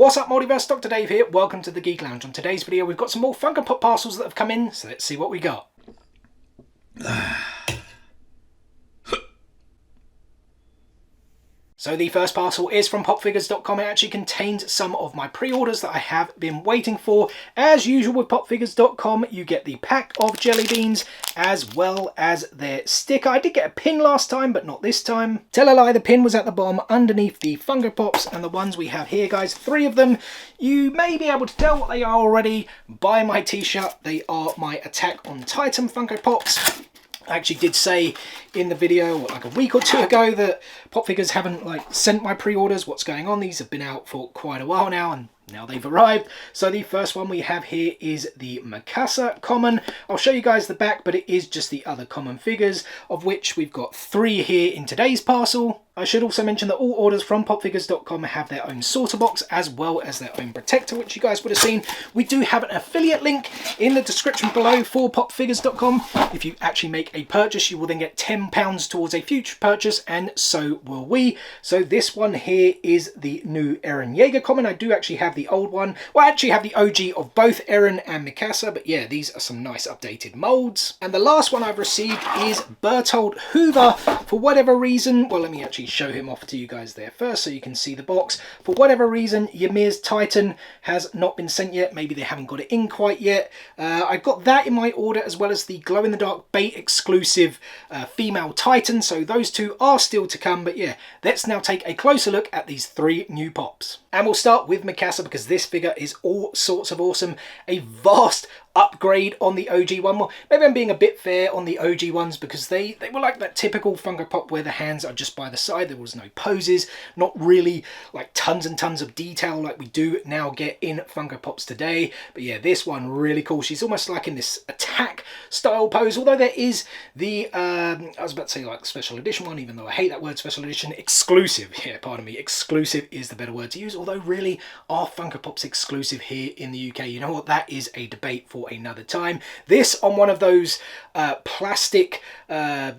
What's up, Multiverse? Dr. Dave here. Welcome to the Geek Lounge. On today's video, we've got some more Funko Pop parcels that have come in, so let's see what we got. So the first parcel is from popfigures.com. It actually contains some of my pre-orders that I have been waiting for. As usual with popfigures.com, you get the pack of jelly beans as well as their sticker. I did get a pin last time, but not this time. Tell a lie, the pin was at the bottom underneath the Funko Pops, and the ones we have here, guys, 3 of them. You may be able to tell what they are already by my t-shirt. They are my Attack on Titan Funko Pops. I actually did say in the video like a week or 2 ago that Pop Figures haven't sent my pre-orders. What's going on? These have been out for quite a while now, and now they've arrived. So the first one we have here is the Mikasa common. I'll show you guys the back, but it is just the other common figures, of which we've got 3 here in today's parcel. I should also mention that all orders from popfigures.com have their own sorter box as well as their own protector, which you guys would have seen. We do have an affiliate link in the description below for popfigures.com. If you actually make a purchase, you will then get £10 towards a future purchase, and so will we. So this one here is the new Eren Yeager common. I do actually have the old one. Well, I actually have the OG of both Eren and Mikasa, but yeah, these are some nice updated molds. And the last one I've received is Bertolt Hoover. For whatever reason, well, let me actually show him off to you guys there first so you can see the box. For whatever reason, Ymir's Titan has not been sent yet. Maybe they haven't got it in quite yet. I got that in my order, as well as the glow-in-the-dark bait exclusive female Titan. So those 2 are still to come. But yeah, let's now take a closer look at these 3 new pops. And we'll start with Mikasa, because this figure is all sorts of awesome. A vast upgrade on the OG one. Well, maybe I'm being a bit fair on the OG ones, because they were like that typical Funko Pop where the hands are just by the side. There was no poses, not really like tons and tons of detail like we do now get in Funko Pops today. But yeah, this one really cool. She's almost like in this attack style pose, although there is the I was about to say like special edition one, even though I hate that word, special edition. Exclusive, yeah, pardon me, exclusive is the better word to use. Although really, are Funko Pops exclusive here in the UK? You know what, that is a debate for another time. This on one of those plastic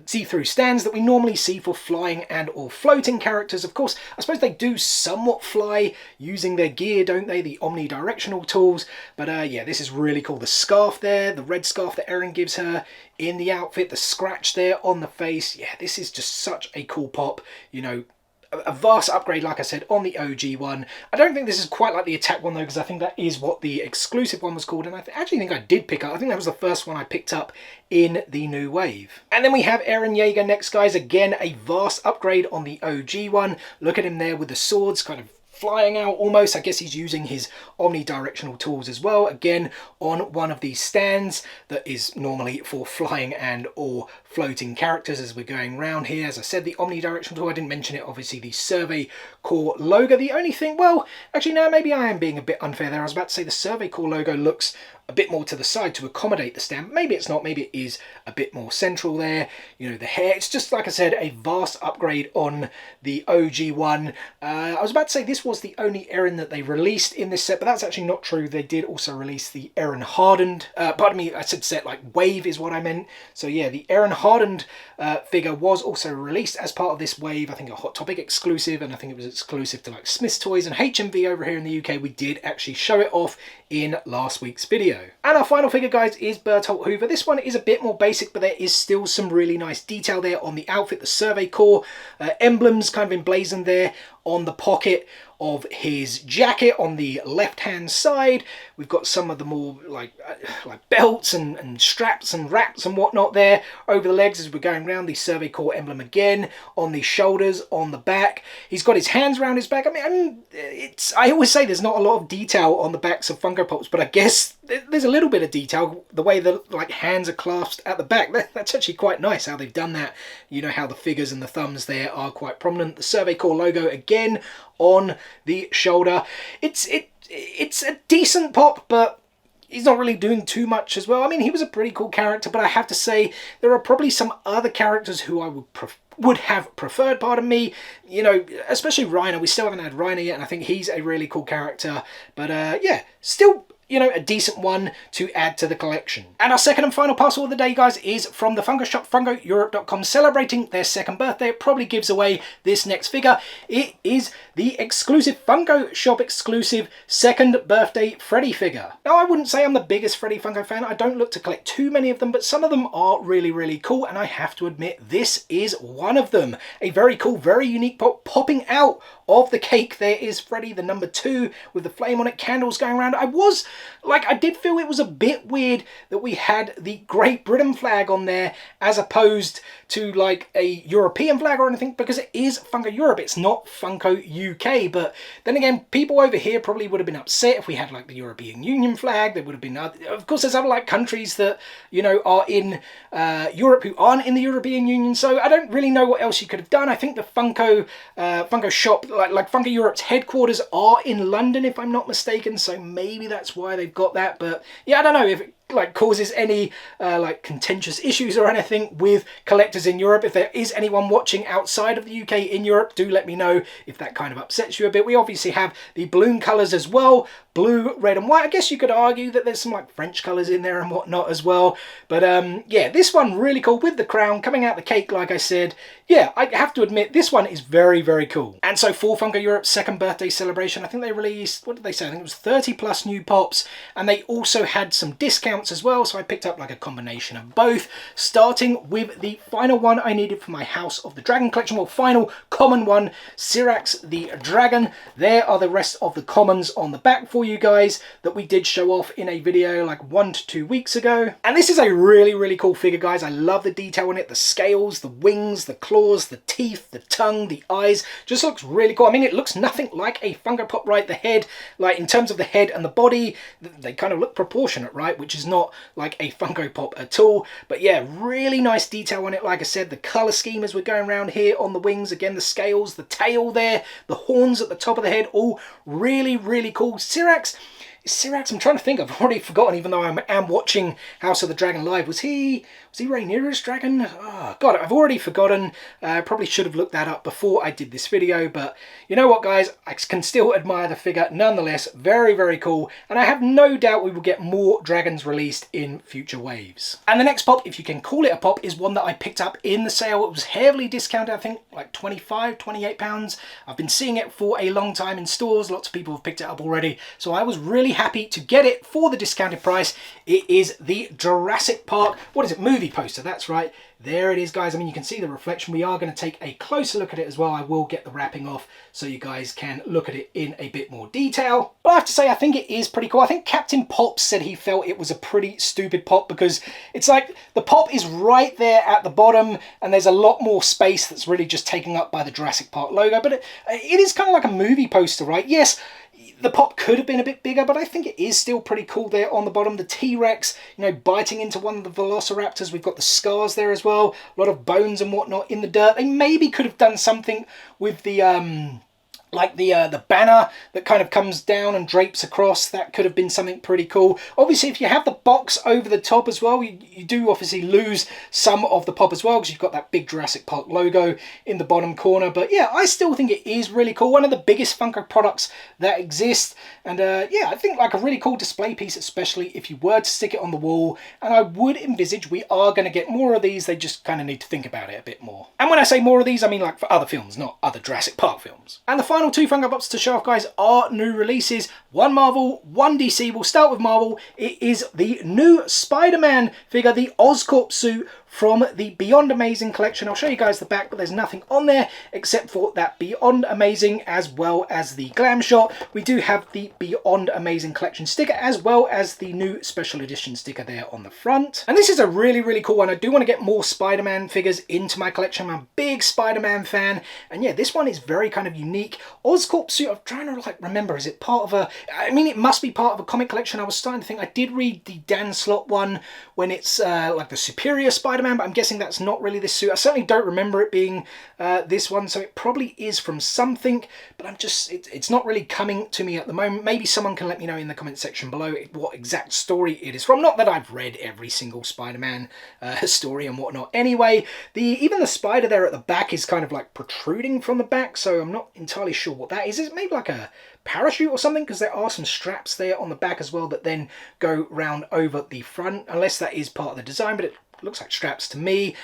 see-through stands that we normally see for flying and or floating characters. Of course, I suppose they do somewhat fly using their gear, don't they? The omnidirectional tools. But yeah, this is really cool. The scarf there, the red scarf that Eren gives her in the outfit, the scratch there on the face. Yeah, this is just such a cool pop. You know, a vast upgrade, like I said, on the OG one. I don't think this is quite like the Attack one though, because I think that is what the exclusive one was called, and I actually think I did pick up. I think that was the first one I picked up in the new wave. And then we have Eren Yeager next, guys. Again, a vast upgrade on the OG one. Look at him there with the swords kind of flying out almost. I guess he's using his omnidirectional tools as well. Again, on one of these stands that is normally for flying and or floating characters as we're going around here. As I said, the omnidirectional tool, I didn't mention it, obviously the Survey Corps logo. The only thing, well, actually no, maybe I am being a bit unfair there. I was about to say the Survey Corps logo looks a bit more to the side to accommodate the stand. Maybe it's not, maybe it is a bit more central there. You know, the hair, it's just, like I said, a vast upgrade on the OG one. I was about to say this was the only Eren that they released in this set, but that's actually not true. They did also release the Eren Hardened, pardon me, I said set, like wave is what I meant. So yeah, the Eren Hardened figure was also released as part of this wave. I think a Hot Topic exclusive, and I think it was exclusive to like Smith's Toys and HMV over here in the UK. We did actually show it off in last week's video. And our final figure, guys, is Bertolt Hoover. This one is a bit more basic, but there is still some really nice detail there on the outfit. The Survey Corps emblems kind of emblazoned there on the pocket of his jacket on the left hand side. We've got some of the more like belts and straps and wraps and whatnot there over the legs as we're going around. The Survey Corps emblem again on the shoulders, on the back. He's got his hands around his back. I mean, I always say there's not a lot of detail on the backs of Funko Pops, but I guess there's a little bit of detail. The way the hands are clasped at the back, that's actually quite nice how they've done that. You know how the figures and the thumbs there are quite prominent. The Survey Corps logo again on the shoulder. It's a decent pop, but he's not really doing too much as well. I mean, he was a pretty cool character, but I have to say there are probably some other characters who I would have preferred, pardon me, you know, especially Reiner. We still haven't had Reiner yet, and I think he's a really cool character. But yeah, still you know, a decent one to add to the collection. And our second and final parcel of the day, guys, is from the Funko Shop, FunkoEurope.com, celebrating their second birthday. It probably gives away this next figure. It is the exclusive Funko Shop exclusive second birthday Freddy figure. Now, I wouldn't say I'm the biggest Freddy Funko fan. I don't look to collect too many of them, but some of them are really, really cool. And I have to admit, this is one of them. A very cool, very unique pop popping out of the cake. There is Freddy, the number 2, with the flame on it, candles going around. I did feel it was a bit weird that we had the Great Britain flag on there as opposed to like a European flag or anything, because it is Funko Europe, it's not Funko UK. But then again, people over here probably would have been upset if we had like the European Union flag. There would have been of course there's other like countries that, you know, are in Europe who aren't in the European Union, so I don't really know what else you could have done. I think the Funko Shop, like Funko Europe's headquarters are in London if I'm not mistaken, so maybe that's why they've got that. But yeah, I don't know if it like causes any like contentious issues or anything with collectors in Europe. If there is anyone watching outside of the UK in Europe, do let me know if that kind of upsets you a bit. We obviously have the balloon colours as well, blue, red and white. I guess you could argue that there's some like French colours in there and whatnot as well. But yeah, this one really cool with the crown coming out the cake, like I said. Yeah, I have to admit this one is very, very cool. And so for Funko Europe's second birthday celebration, I think they released, what did they say? I think it was 30 plus new pops, and they also had some discounts as well, so I picked up like a combination of both, starting with the final one I needed for my House of the Dragon collection. Well, final common one, Syrax the Dragon. There are the rest of the commons on the back for you guys that we did show off in a video like 1 to 2 weeks ago. And this is a really, really cool figure, guys. I love the detail in it, the scales, the wings, the claws, the teeth, the tongue, the eyes. Just looks really cool. I mean, it looks nothing like a Funko Pop, right? The head, like in terms of the head and the body, they kind of look proportionate, right? Which is not like a Funko Pop at all. But yeah, really nice detail on it. Like I said, the color scheme as we're going around here on the wings, again, the scales, the tail there, the horns at the top of the head, all really, really cool. Syrax, I'm trying to think, I've already forgotten, even though I am watching House of the Dragon live. Was he Rhaenyra's dragon? Oh, God, I've already forgotten. Probably should have looked that up before I did this video, but you know what, guys? I can still admire the figure nonetheless. Very, very cool, and I have no doubt we will get more dragons released in future waves. And the next pop, if you can call it a pop, is one that I picked up in the sale. It was heavily discounted, I think, like 25, 28 pounds. I've been seeing it for a long time in stores. Lots of people have picked it up already, so I was really happy to get it for the discounted price. It is the Jurassic Park, what is it, movie poster, that's right. There it is, guys. I mean, you can see the reflection. We are going to take a closer look at it as well. I will get the wrapping off so you guys can look at it in a bit more detail. But I have to say, I think it is pretty cool. I think Captain Pop said he felt it was a pretty stupid pop because it's like the pop is right there at the bottom and there's a lot more space that's really just taken up by the Jurassic Park logo. But it is kind of like a movie poster, right? Yes, the pop could have been a bit bigger, but I think it is still pretty cool there on the bottom. The T-Rex, you know, biting into one of the Velociraptors. We've got the scars there as well. A lot of bones and whatnot in the dirt. They maybe could have done something with the like the banner that kind of comes down and drapes across. That could have been something pretty cool. Obviously, if you have the box over the top as well, you do obviously lose some of the pop as well because you've got that big Jurassic Park logo in the bottom corner. But yeah, I still think it is really cool. One of the biggest Funko products that exist. And yeah, I think like a really cool display piece, especially if you were to stick it on the wall. And I would envisage we are going to get more of these. They just kind of need to think about it a bit more. And when I say more of these, I mean like for other films, not other Jurassic Park films. And the final two Funko Pops to show off, guys, are new releases. One Marvel, one DC. We'll start with Marvel. It is the new Spider-Man figure, the Oscorp suit from the Beyond Amazing collection. I'll show you guys the back, but there's nothing on there except for that Beyond Amazing as well as the glam shot. We do have the Beyond Amazing collection sticker as well as the new special edition sticker there on the front. And this is a really, really cool one. I do want to get more Spider-Man figures into my collection. I'm a big Spider-Man fan. And yeah, this one is very kind of unique. Oscorp suit, I'm trying to like remember, is it part of a, I mean, it must be part of a comic collection. I was starting to think, I did read the Dan Slott one when it's like the Superior Spider-Man Spider-Man, but I'm guessing that's not really this suit. I certainly don't remember it being this one, so it probably is from something, but it's not really coming to me at the moment. Maybe someone can let me know in the comment section below what exact story it is from. Not that I've read every single Spider-Man story and whatnot. Anyway, even the spider there at the back is kind of like protruding from the back, so I'm not entirely sure what that is. Is it maybe like a parachute or something? Because there are some straps there on the back as well that then go round over the front, unless that is part of the design, but it looks like straps to me.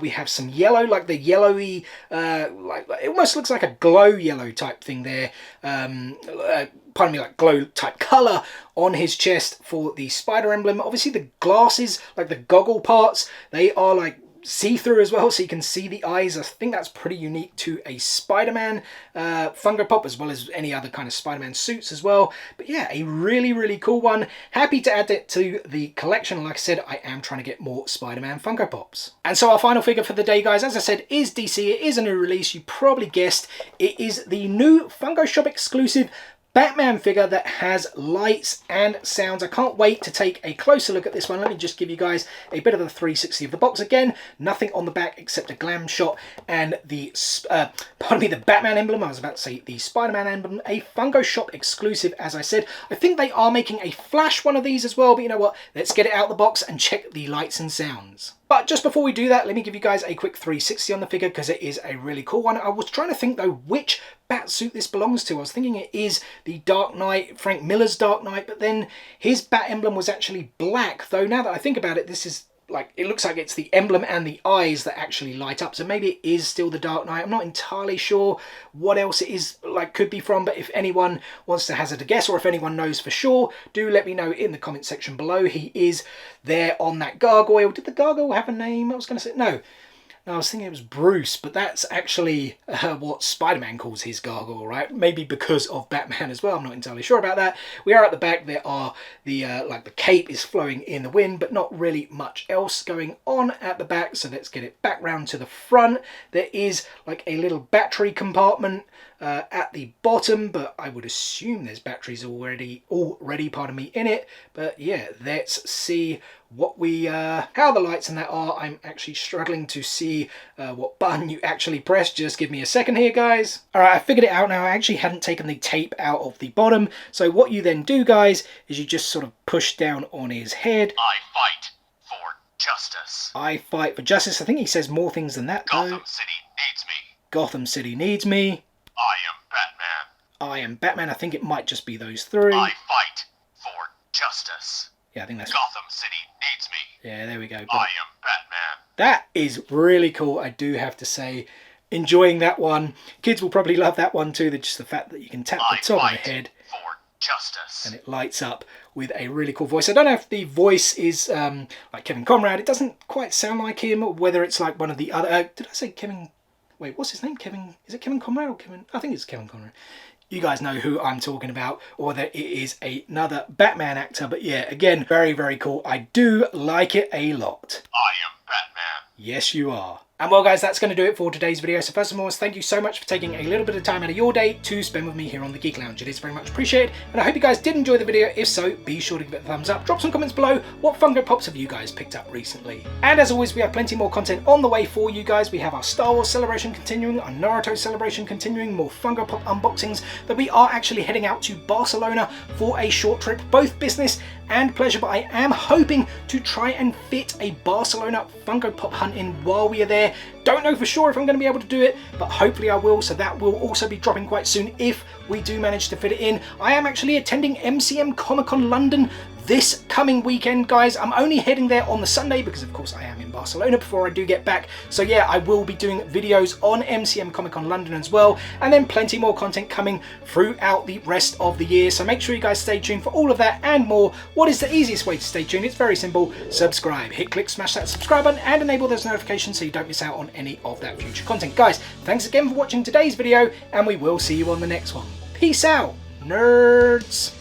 We have some yellow, like the yellowy, like it almost looks like a glow yellow type thing there. Pardon me, like glow type color on his chest for the spider emblem. Obviously the glasses, like the goggle parts, they are like see-through as well, so you can see the eyes. I think that's pretty unique to a Spider-Man Funko Pop, as well as any other kind of Spider-Man suits as well. But yeah, a really, really cool one. Happy to add it to the collection. Like I said, I am trying to get more Spider-Man Funko Pops. And so our final figure for the day, guys, as I said, is DC. It is a new release. You probably guessed. It is the new Funko Shop exclusive Batman figure that has lights and sounds. I can't wait to take a closer look at this one. Let me just give you guys a bit of a 360 of the box. Again, nothing on the back except a glam shot and the, pardon me, the Batman emblem. I was about to say the Spider-Man emblem. A Funko Shop exclusive, as I said. I think they are making a Flash one of these as well, but you know what? Let's get it out of the box and check the lights and sounds. But just before we do that, let me give you guys a quick 360 on the figure because it is a really cool one. I was trying to think though which bat suit this belongs to. I was thinking it is the Dark Knight, Frank Miller's Dark Knight, but then his bat emblem was actually black. Though now that I think about it, this is like, it looks like it's the emblem and the eyes that actually light up. So maybe it is still the Dark Knight. I'm not entirely sure what else it is, like, could be from. But if anyone wants to hazard a guess, or if anyone knows for sure, do let me know in the comment section below. He is there on that gargoyle. Did the gargoyle have a name? I was going to say no. I was thinking it was Bruce, but that's actually what Spider-Man calls his gargoyle, right? Maybe because of Batman as well. I'm not entirely sure about that. We are at the back. There are the like the cape is flowing in the wind, but not really much else going on at the back. So let's get it back round to the front. There is like a little battery compartment at the bottom, but I would assume there's batteries already, pardon me, in it. But yeah, let's see what we how the lights and that are. I'm actually struggling to see what button you actually press. Just give me a second here, guys. All right, I figured it out now. I actually hadn't taken the tape out of the bottom. So what you then do, guys, is you just sort of push down on his head. I fight for justice. I fight for justice. I think he says more things than that, though. Gotham City needs me. Gotham City needs me. I am Batman. I am Batman. I think it might just be those three. I fight for justice. Yeah, I think that's... Gotham City needs me. Yeah, there we go. I am Batman. That is really cool, I do have to say. Enjoying that one. Kids will probably love that one too. Just the fact that you can tap the top of the head. For justice. And it lights up with a really cool voice. I don't know if the voice is like Kevin Conrad. It doesn't quite sound like him, or whether it's like one of the other... did I say Kevin... Wait, what's his name? Kevin... Is it Kevin Conrad or Kevin... I think it's Kevin Conrad. You guys know who I'm talking about, or whether it is another Batman actor. But yeah, again, very, very cool. I do like it a lot. I am Batman. Yes, you are. And well, guys, that's going to do it for today's video. So first and foremost, thank you so much for taking a little bit of time out of your day to spend with me here on the Geek Lounge. It is very much appreciated, and I hope you guys did enjoy the video. If so, be sure to give it a thumbs up. Drop some comments below. What Funko Pops have you guys picked up recently? And as always, we have plenty more content on the way for you guys. We have our Star Wars celebration continuing, our Naruto celebration continuing, more Funko Pop unboxings, that we are actually heading out to Barcelona for a short trip, both business and pleasure, but I am hoping to try and fit a Barcelona Funko Pop hunt in while we are there. Don't know for sure if I'm going to be able to do it, but hopefully I will, so that will also be dropping quite soon if we do manage to fit it in. I am actually attending MCM Comic Con London this coming weekend, guys. I'm only heading there on the Sunday because of course I am in Barcelona before I do get back. So yeah, I will be doing videos on MCM Comic Con London as well, and then plenty more content coming throughout the rest of the year. So make sure you guys stay tuned for all of that and more. What is the easiest way to stay tuned? It's very simple. Subscribe. Hit click, smash that subscribe button and enable those notifications so you don't miss out on any of that future content. Guys, thanks again for watching today's video, and we will see you on the next one. Peace out, nerds.